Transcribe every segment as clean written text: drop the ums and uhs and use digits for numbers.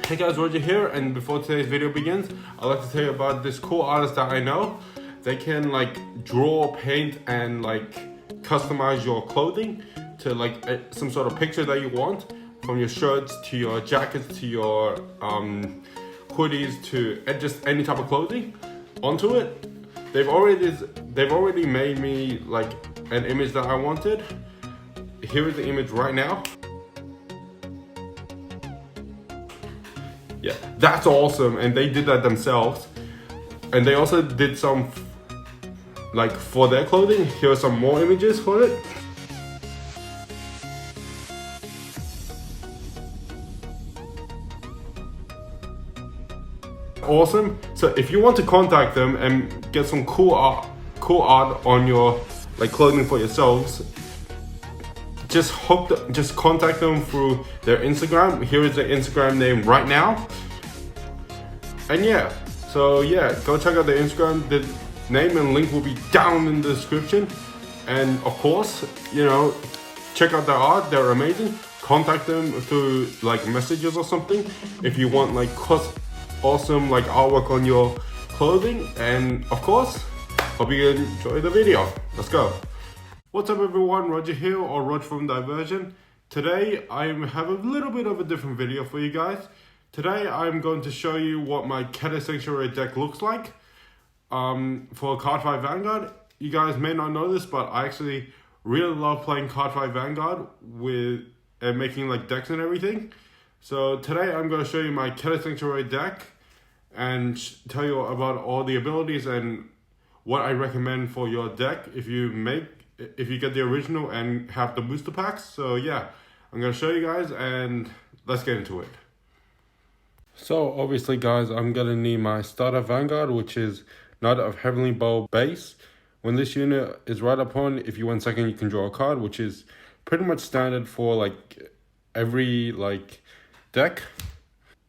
Hey guys, Roger here, and before today's video begins, I'd like to tell you about this cool artist that I know. They can like draw, paint, and like customize your clothing to like some sort of picture that you want, from your shirts to your jackets to your hoodies to just any type of clothing onto it. They've already made me like an image that I wanted. Here is the image right now. Yeah, that's awesome, and they did that themselves. And they also did some like for their clothing. Here are some more images for it. Awesome. So if you want to contact them and get some cool art on your like clothing for yourselves, just contact them through their Instagram. Here is their Instagram name right now. And yeah, so yeah, go check out their Instagram. The name and link will be down in the description. And of course, you know, check out their art. They're amazing. Contact them through like messages or something if you want like awesome like artwork on your clothing. And of course, hope you enjoy the video. Let's go. What's up everyone, Roger here, or Rog from Diversion. Today I have a little bit of a different video for you guys. Today I'm going to show you what my Keter Sanctuary deck looks like for Cardfight Vanguard. You guys may not know this, but I actually really love playing Cardfight Vanguard and making like decks and everything. So today I'm going to show you my Keter Sanctuary deck and tell you about all the abilities and what I recommend for your deck if you get the original and have the booster packs. So yeah, I'm going to show you guys and let's get into it. So obviously guys, I'm going to need my starter Vanguard, which is Knight of Heavenly Bow base. When this unit is right upon, if you win second, you can draw a card, which is pretty much standard for like every like deck.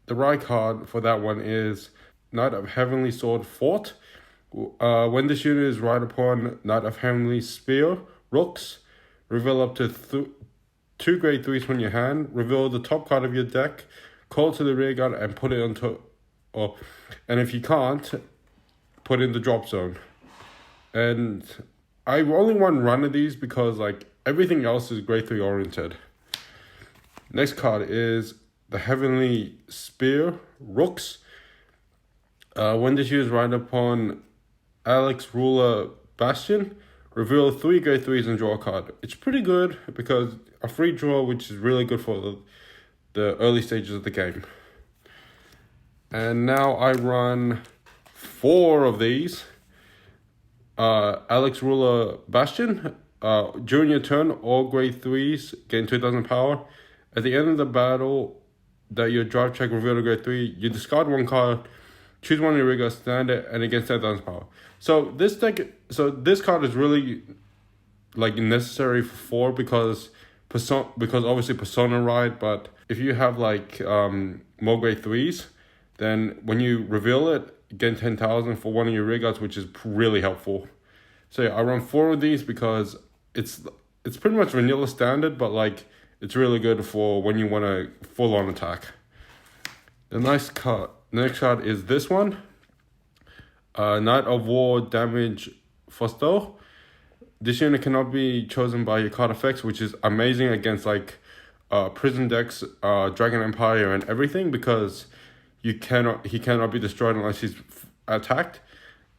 The right card for that one is Knight of Heavenly Sword Fort. When this unit is right upon Knight of Heavenly Spear Rooks, reveal up to 2 grade 3s from your hand. Reveal the top card of your deck, call to the rear guard, and put it onto. And if you can't, put in the drop zone. And I only want run of these because like everything else is grade 3 oriented. Next card is the Heavenly Spear Rooks. When this unit is right upon Alex Ruler Bastion, reveal 3 grade 3s and draw a card. It's pretty good because a free draw, which is really good for the early stages of the game. And now I run 4 of these. Alex Ruler Bastion. During your turn, all grade 3s gain 2000 power. At the end of the battle that your drive check revealed a grade 3, you discard 1 card, choose one of your rigor standard, and it gets 10,000 power. So this card is really like necessary for 4 because obviously Persona Ride. But if you have like more grade 3s, then when you reveal it, you get 10,000 for one of your rigors, which is really helpful. So yeah, I run 4 of these because it's pretty much vanilla standard, but like it's really good for when you want a full on attack. The next card is this one. Knight of War Damage Fosto. This unit cannot be chosen by your card effects, which is amazing against like prison decks, Dragon Empire and everything, because he cannot be destroyed unless he's attacked.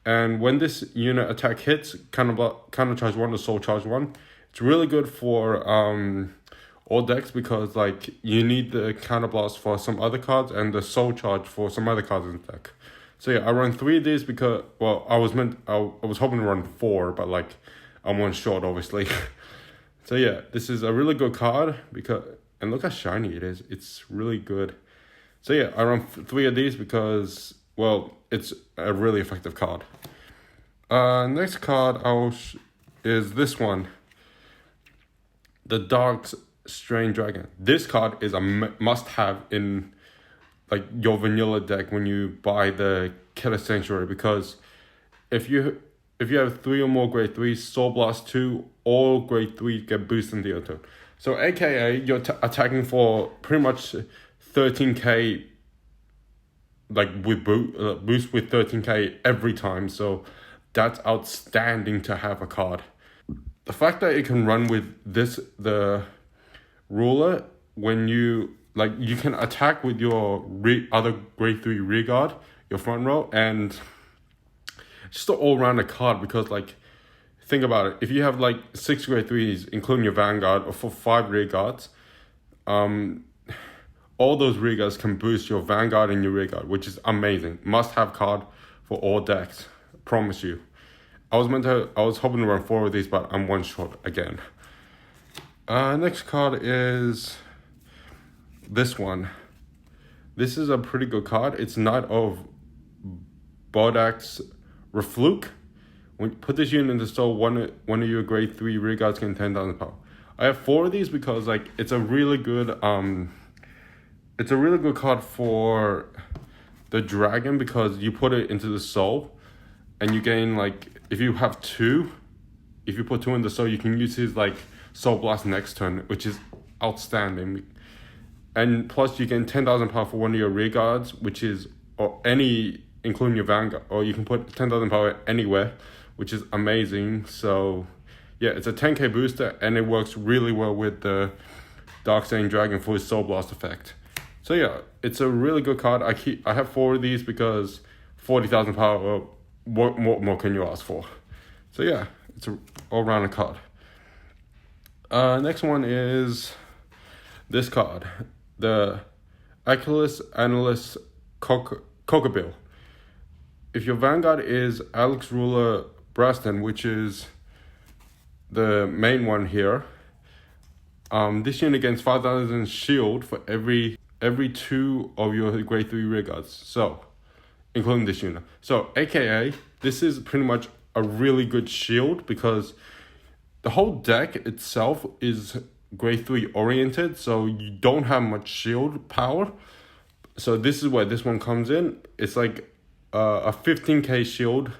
And when this unit attack hits, counter charge 1 to soul charge 1. It's really good for all decks because like you need the counter blast for some other cards and the soul charge for some other cards in the deck. So yeah, I run 3 of these because, well, I was hoping to run 4, but like I'm 1 short obviously. So yeah, this is a really good card and look how shiny it is. It's really good. So yeah, I run 3 of these because, well, it's a really effective card. Next card is this one. The Dark Strain Dragon. This card is a must-have in like your vanilla deck when you buy the Keter Sanctuary, because if you have 3 or more grade 3s, Soul Blast 2, all grade 3 get boosted into your turn. So aka you're attacking for pretty much 13k like with boost with 13k every time. So that's outstanding to have a card. The fact that it can run with the ruler, when you you can attack with your other grade 3 rear guard, your front row, and just an all-rounder card. Because think about it, if you have 6 grade 3s including your Vanguard, or for 5 rear guards, all those rear guards can boost your Vanguard and your rear guard, which is amazing. Must have card for all decks, promise you. I was hoping to run 4 of these, but I'm 1 short again. Next card is this one. This is a pretty good card. It's Knight of Bodak's Refluke. When you put this unit into store, one of your grade 3 rear guards gain 10,000 power. I have 4 of these because it's a really good card for the dragon, because you put it into the soul and you gain if you have 2, if you put 2 in the soul, you can use his soul blast next turn, which is outstanding. And plus you gain 10,000 power for one of your rear guards, which is including your Vanguard, or you can put 10,000 power anywhere, which is amazing. So yeah, it's a 10k booster and it works really well with the Darkstain Dragon for his soul blast effect. So yeah, it's a really good card. I have 4 of these because 40,000 power, what more can you ask for? So yeah, it's an all-rounder card. Next one is this card, the Achilles Analyst Cockbill. If your Vanguard is Alex Ruler Bastion, which is the main one here, this unit gains 5,000 shield for every 2 of your grade 3 rear guards, so including this unit. So aka this is pretty much a really good shield, because the whole deck itself is grade 3 oriented, so you don't have much shield power. So this is where this one comes in. It's a 15k shield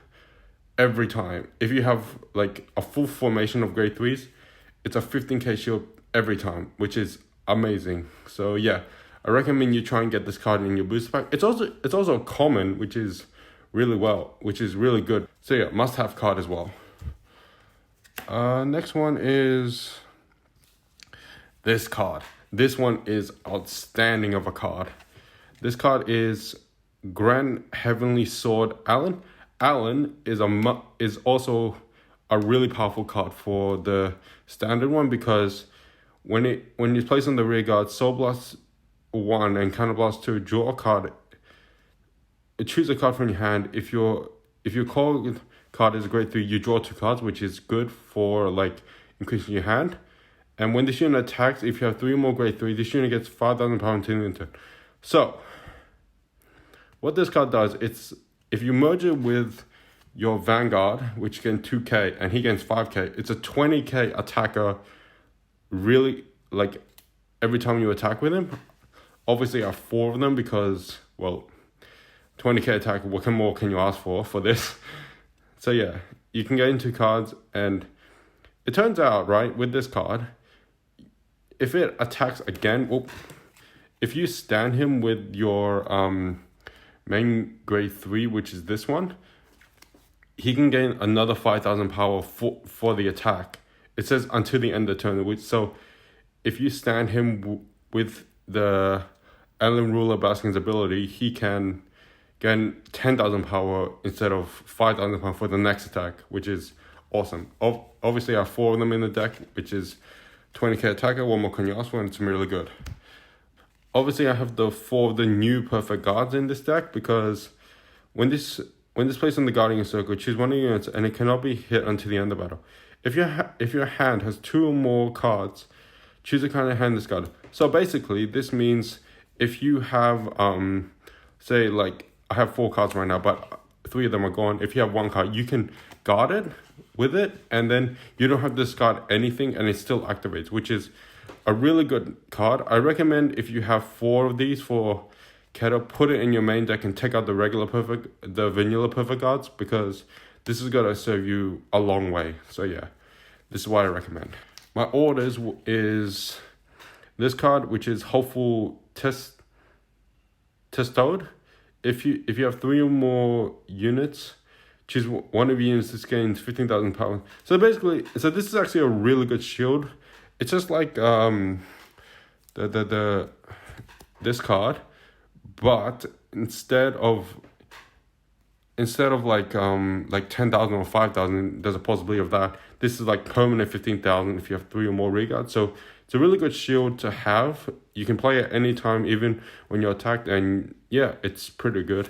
every time. If you have a full formation of grade 3s, it's a 15k shield every time, which is amazing. So yeah, I recommend you try and get this card in your booster pack. It's also common, which is really good. So yeah, must have card as well. Next one is this card. This one is outstanding of a card. This card is Grand Heavenly Sword Allen. Allen is also a really powerful card for the standard one, because when it's placed on the rear guard, Soul Blast 1 and Counter Blast 2, draw a card. Choose a card from your hand. If your core card is a grade 3, you draw 2 cards, which is good for increasing your hand. And when this unit attacks, if you have 3 more grade 3, this unit gets 5,000 power until the turn. So what this card does, it's if you merge it with your Vanguard, which gains 2k and he gains 5k, it's a 20k attacker. Really, every time you attack with him. Obviously I have 4 of them because, well, 20k attack, what more can you ask for this? So yeah, you can get into cards, and it turns out, right, with this card, if it attacks again, if you stand him with your main grade 3, which is this one, he can gain another 5,000 power for the attack. It says until the end of the turn, so if you stand him with the Ellen Ruler Bastion's ability, he can gain 10,000 power instead of 5,000 power for the next attack, which is awesome. Obviously I have 4 of them in the deck, which is 20k attacker, what more can you ask for, and it's really good. Obviously I have the 4 of the new perfect guards in this deck, because when this placed on the Guardian Circle, choose one of your units and it cannot be hit until the end of battle. If your hand has 2 or more cards, choose a kind of hand discard. So basically this means if you have say I have 4 cards right now, but 3 of them are gone. If you have 1 card, you can guard it with it, and then you don't have to discard anything, and it still activates, which is a really good card. I recommend if you have 4 of these for Keto, put it in your main deck and take out the vanilla perfect guards, because this is gonna serve you a long way. So yeah, this is what I recommend. My orders is this card, which is Hopeful Testode. if you have 3 or more units, choose one of your units. This gains 15,000 power. So basically, so this is actually a really good shield. It's just like this card, but instead of like 10,000 or 5,000, there's a possibility of that. This is like permanent 15,000 if you have 3 or more reguards. So it's a really good shield to have. You can play it anytime, even when you're attacked, and yeah, it's pretty good.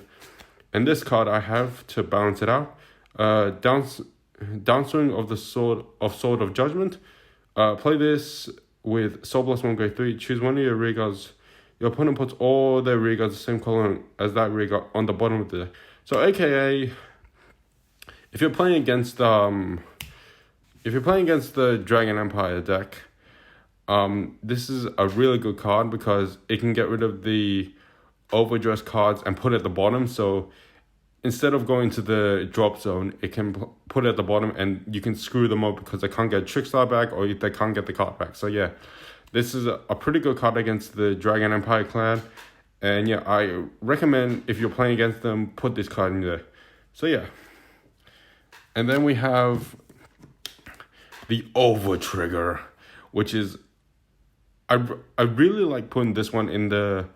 And this card I have to balance it out. Downswing of the Sword of Judgment. Play this with Soul plus 1 grade 3. Choose one of your reguards. Your opponent puts all their reguards the same color as that reguard on the bottom of the deck. So AKA, if you're playing against the Dragon Empire deck, this is a really good card because it can get rid of the overdressed cards and put it at the bottom. So instead of going to the drop zone, it can put it at the bottom, and you can screw them up because they can't get Trickstar back or they can't get the card back. So yeah, this is a pretty good card against the Dragon Empire clan. And yeah, I recommend if you're playing against them, put this card in there. So yeah. And then we have the Over Trigger, which is, I really like putting this one in the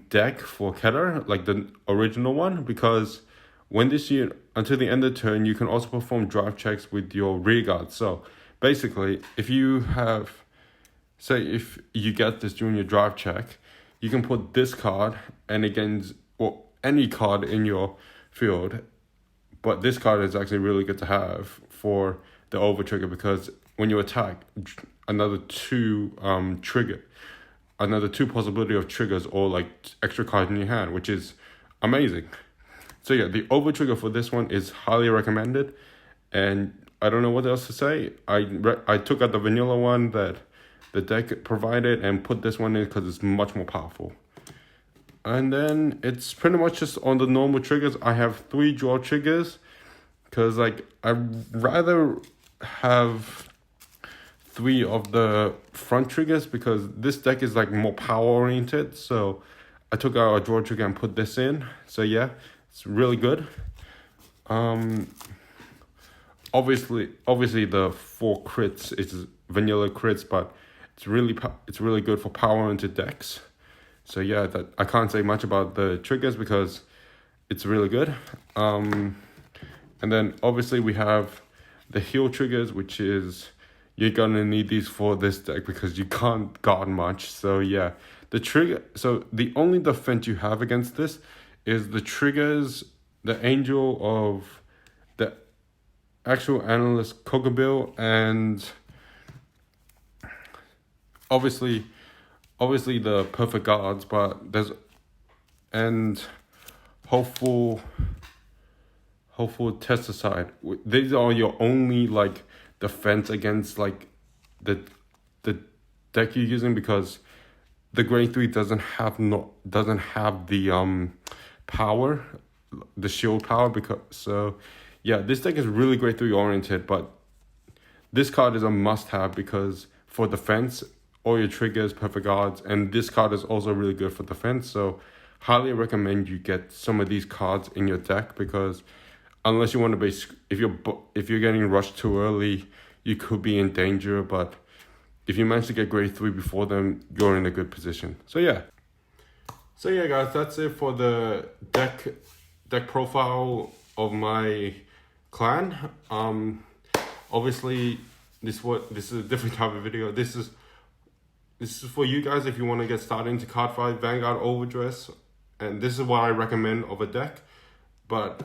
deck for Keter, like the original one, because when this unit, until the end of the turn, you can also perform drive checks with your rearguard. So basically, if you have, say if you get this during your drive check, you can put this card and against, or any card in your field, but this card is actually really good to have for the Over Trigger, because when you attack, another two possibility of triggers or like extra cards in your hand, which is amazing. So yeah, the Over Trigger for this one is highly recommended, and I don't know what else to say. I took out the vanilla one that the deck provided and put this one in because it's much more powerful. And then it's pretty much just on the normal triggers. I have 3 draw triggers because like I'd rather have 3 of the front triggers because this deck is like more power oriented. So I took out a draw trigger and put this in. So yeah, it's really good. Obviously the 4 crits is vanilla crits, but it's really good for power oriented decks. So yeah, that I can't say much about the triggers because it's really good. And then obviously we have the heal triggers, which is, you're gonna need these for this deck because you can't guard much. So yeah, the trigger. So the only defense you have against this is the triggers, the Angel of the actual Analyst Kogabil, and obviously the perfect guards, but there's, and hopeful Testicide. These are your only like defense against like the deck you're using, because the grade 3 doesn't have the power, the shield power, because so yeah, this deck is really grade 3 oriented, but this card is a must have because for defense, all your triggers, perfect guards, and this card is also really good for defense. So highly recommend you get some of these cards in your deck, because unless you want to be, if you're getting rushed too early, you could be in danger, but if you manage to get grade 3 before them, you're in a good position. So yeah guys, that's it for the deck profile of my clan. Obviously this is a different type of video. This is for you guys if you want to get started into Cardfight Vanguard Overdress, and this is what I recommend of a deck, but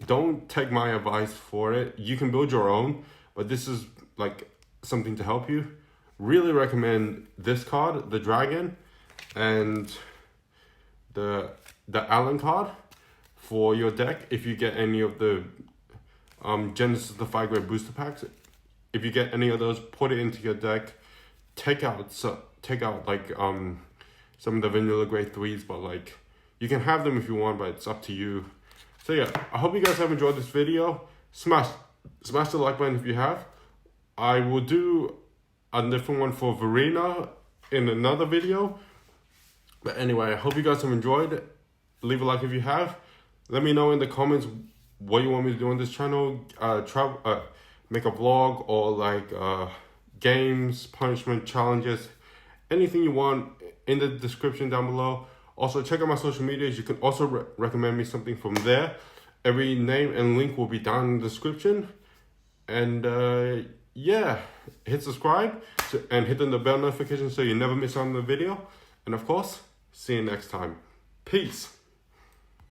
don't take my advice for it. You can build your own, but this is like something to help you. Really recommend this card, the Dragon, and the Allen card for your deck. If you get any of the Genesis the 5 grade booster packs, if you get any of those, put it into your deck. Take out like some of the vanilla grade 3s, but like you can have them if you want, but it's up to you. So yeah, I hope you guys have enjoyed this video. Smash the like button if you have. I will do a different one for Verena in another video. But anyway, I hope you guys have enjoyed. leave a like if you have. Let me know in the comments what you want me to do on this channel. Make a vlog or like games, punishment, challenges, anything you want in the description down below. Also, check out my social medias. You can also recommend me something from there. Every name and link will be down in the description. And yeah, hit subscribe and hit the bell notification so you never miss out on the video. And of course, see you next time. Peace.